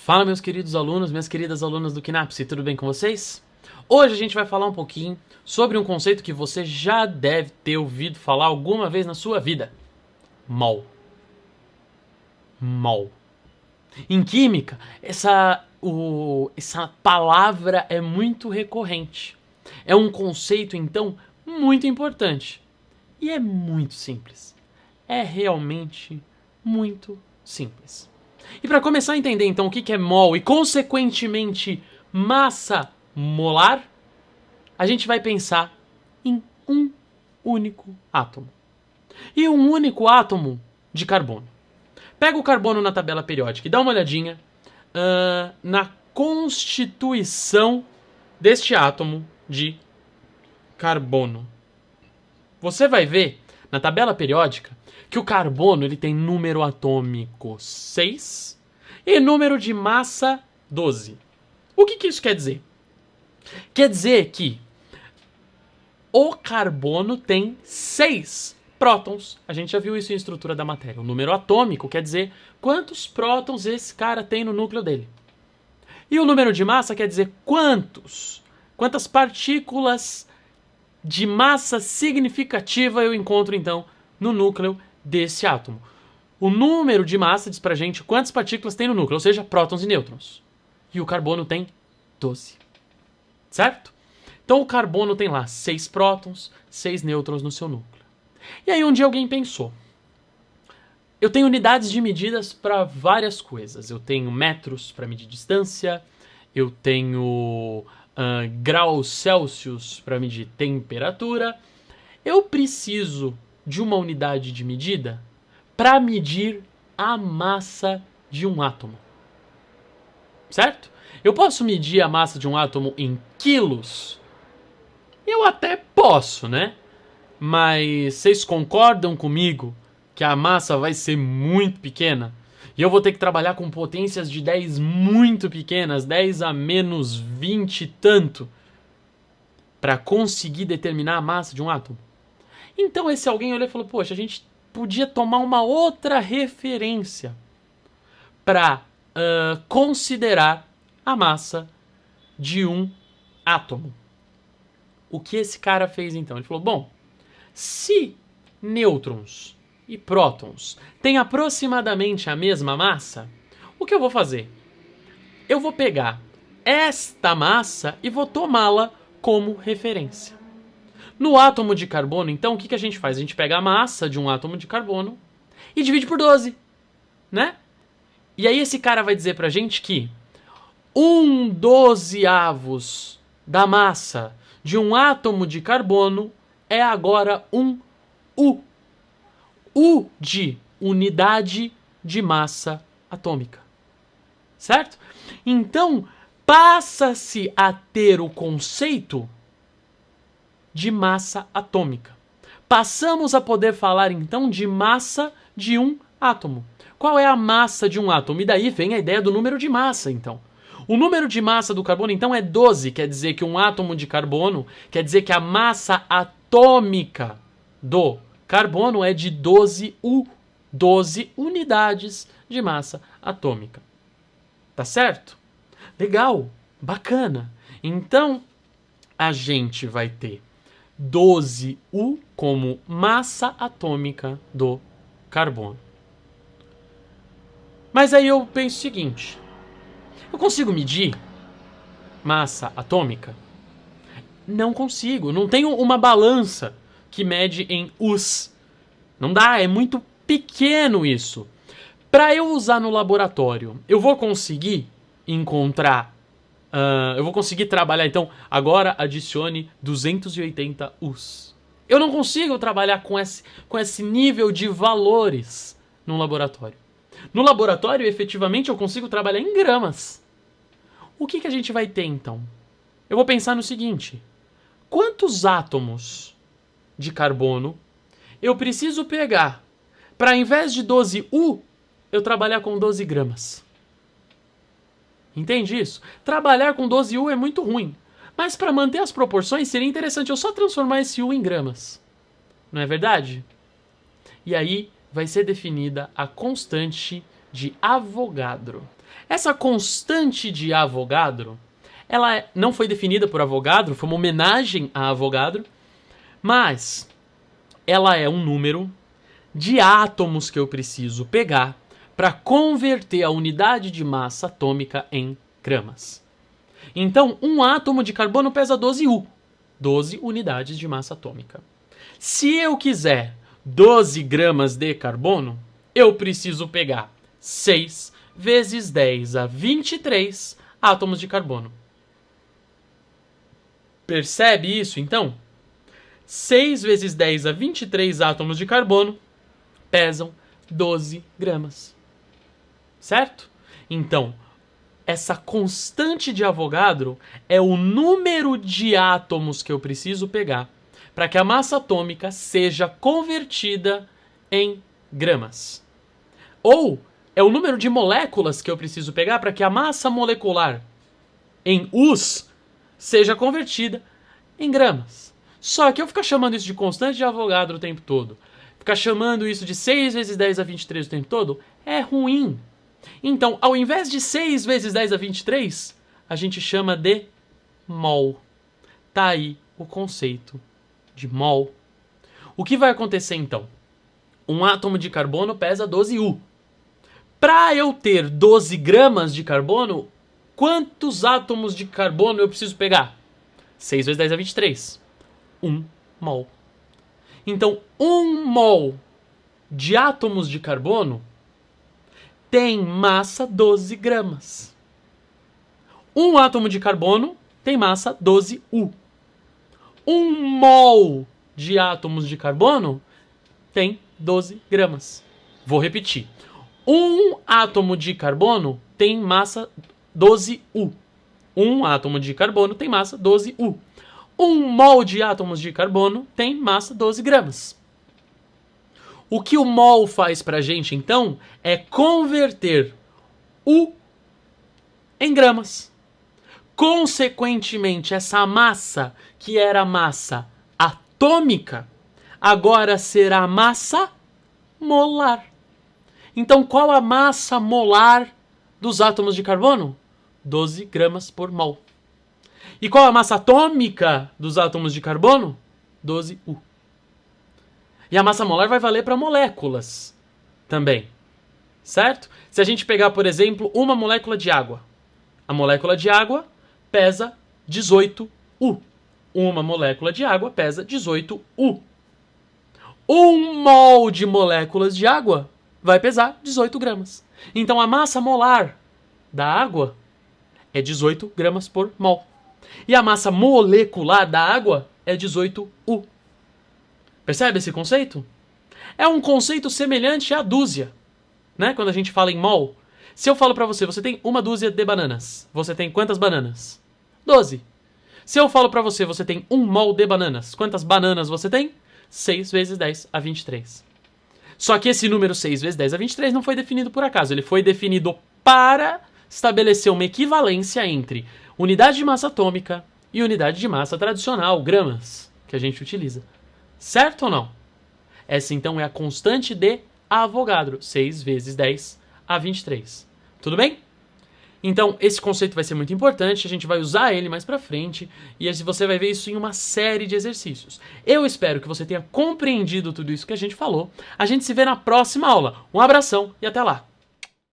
Fala, meus queridos alunos, minhas queridas alunas do Knapse, tudo bem com vocês? Hoje a gente vai falar um pouquinho sobre um conceito que você já deve ter ouvido falar alguma vez na sua vida. Mol. Mol. Em química, essa palavra é muito recorrente. É um conceito, então, muito importante. E é muito simples. É realmente muito simples. E para começar a entender, então, o que é mol e, consequentemente, massa molar, a gente vai pensar em um único átomo. E um único átomo de carbono. Pega o carbono na tabela periódica e dá uma olhadinha na constituição deste átomo de carbono. Você vai ver na tabela periódica que o carbono ele tem número atômico 6 e número de massa 12. O que isso quer dizer? Quer dizer que o carbono tem 6 prótons. A gente já viu isso em estrutura da matéria. O número atômico quer dizer quantos prótons esse cara tem no núcleo dele. E o número de massa quer dizer quantas partículas de massa significativa eu encontro, então, no núcleo desse átomo. O número de massa diz pra gente quantas partículas tem no núcleo, ou seja, prótons e nêutrons. E o carbono tem 12. Certo? Então o carbono tem lá 6 prótons, 6 nêutrons no seu núcleo. E aí um dia alguém pensou, eu tenho unidades de medidas para várias coisas. Eu tenho metros para medir distância, eu tenho graus Celsius para medir temperatura. Eu preciso de uma unidade de medida para medir a massa de um átomo. Certo? Eu posso medir a massa de um átomo em quilos? Eu até posso, né? Mas vocês concordam comigo que a massa vai ser muito pequena? E eu vou ter que trabalhar com potências de 10 muito pequenas, 10 a menos 20 e tanto, para conseguir determinar a massa de um átomo? Então esse alguém olhou e falou, poxa, a gente podia tomar uma outra referência para considerar a massa de um átomo. O que esse cara fez então? Ele falou, bom, se nêutrons e prótons têm aproximadamente a mesma massa, o que eu vou fazer? Eu vou pegar esta massa e vou tomá-la como referência. No átomo de carbono, então, o que a gente faz? A gente pega a massa de um átomo de carbono e divide por 12, né? E aí esse cara vai dizer pra gente que 1/12 da massa de um átomo de carbono é agora um U. U de unidade de massa atômica. Certo? Então, passa-se a ter o conceito de massa atômica. Passamos a poder falar, então, de massa de um átomo. Qual é a massa de um átomo? E daí vem a ideia do número de massa, então. O número de massa do carbono, então, é 12. Quer dizer que um átomo de carbono, quer dizer que a massa atômica do carbono é de 12 U, 12 unidades de massa atômica. Tá certo? Legal, bacana. Então, a gente vai ter 12 U como massa atômica do carbono. Mas aí eu penso o seguinte, eu consigo medir massa atômica? Não consigo, não tenho uma balança que mede em Us. Não dá, é muito pequeno isso. Para eu usar no laboratório, eu vou conseguir encontrar, eu vou conseguir trabalhar, então, agora adicione 280 Us. Eu não consigo trabalhar com esse nível de valores no laboratório. No laboratório, efetivamente, eu consigo trabalhar em gramas. O que a gente vai ter, então? Eu vou pensar no seguinte, quantos átomos de carbono eu preciso pegar para, ao invés de 12 U, eu trabalhar com 12 gramas. Entende isso? Trabalhar com 12 U é muito ruim. Mas para manter as proporções seria interessante eu só transformar esse U em gramas. Não é verdade? E aí vai ser definida a constante de Avogadro. Essa constante de Avogadro, ela não foi definida por Avogadro, foi uma homenagem a Avogadro, mas ela é um número de átomos que eu preciso pegar para converter a unidade de massa atômica em gramas. Então, um átomo de carbono pesa 12 U, 12 unidades de massa atômica. Se eu quiser 12 gramas de carbono, eu preciso pegar 6 vezes 10 a 23 átomos de carbono. Percebe isso, então? 6 vezes 10 a 23 átomos de carbono pesam 12 gramas. Certo? Então, essa constante de Avogadro é o número de átomos que eu preciso pegar para que a massa atômica seja convertida em gramas. Ou é o número de moléculas que eu preciso pegar para que a massa molecular em U's seja convertida em gramas. Só que eu ficar chamando isso de constante de Avogadro o tempo todo, ficar chamando isso de 6 vezes 10 a 23 o tempo todo, é ruim. Então, ao invés de 6 vezes 10 a 23, a gente chama de mol. Tá aí o conceito de mol. O que vai acontecer então? Um átomo de carbono pesa 12 U. Para eu ter 12 gramas de carbono, quantos átomos de carbono eu preciso pegar? 6 vezes 10 a 23. 1 mol. Então, 1 mol de átomos de carbono tem massa 12 gramas. Um átomo de carbono tem massa 12 U. 1 mol de átomos de carbono tem 12 gramas. Vou repetir. Um átomo de carbono tem massa 12 U. Um átomo de carbono tem massa 12 U. 1 mol de átomos de carbono tem massa 12 gramas. O que o mol faz pra gente, então, é converter U em gramas. Consequentemente, essa massa, que era massa atômica, agora será massa molar. Então, qual a massa molar dos átomos de carbono? 12 gramas por mol. E qual a massa atômica dos átomos de carbono? 12 U. E a massa molar vai valer para moléculas também, certo? Se a gente pegar, por exemplo, uma molécula de água. A molécula de água pesa 18 U. Uma molécula de água pesa 18 U. 1 mol de moléculas de água vai pesar 18 gramas. Então a massa molar da água é 18 gramas por mol. E a massa molecular da água é 18 U. Percebe esse conceito? É um conceito semelhante à dúzia, né? Quando a gente fala em mol. Se eu falo pra você, você tem uma dúzia de bananas. Você tem quantas bananas? 12. Se eu falo pra você, você tem 1 mol de bananas. Quantas bananas você tem? 6 vezes 10 a 23. Só que esse número 6 vezes 10 a 23 não foi definido por acaso. Ele foi definido para estabelecer uma equivalência entre unidade de massa atômica e unidade de massa tradicional, gramas, que a gente utiliza. Certo ou não? Essa então é a constante de Avogadro, 6 vezes 10 a 23. Tudo bem? Então, esse conceito vai ser muito importante, a gente vai usar ele mais pra frente, e você vai ver isso em uma série de exercícios. Eu espero que você tenha compreendido tudo isso que a gente falou. A gente se vê na próxima aula. Um abração e até lá!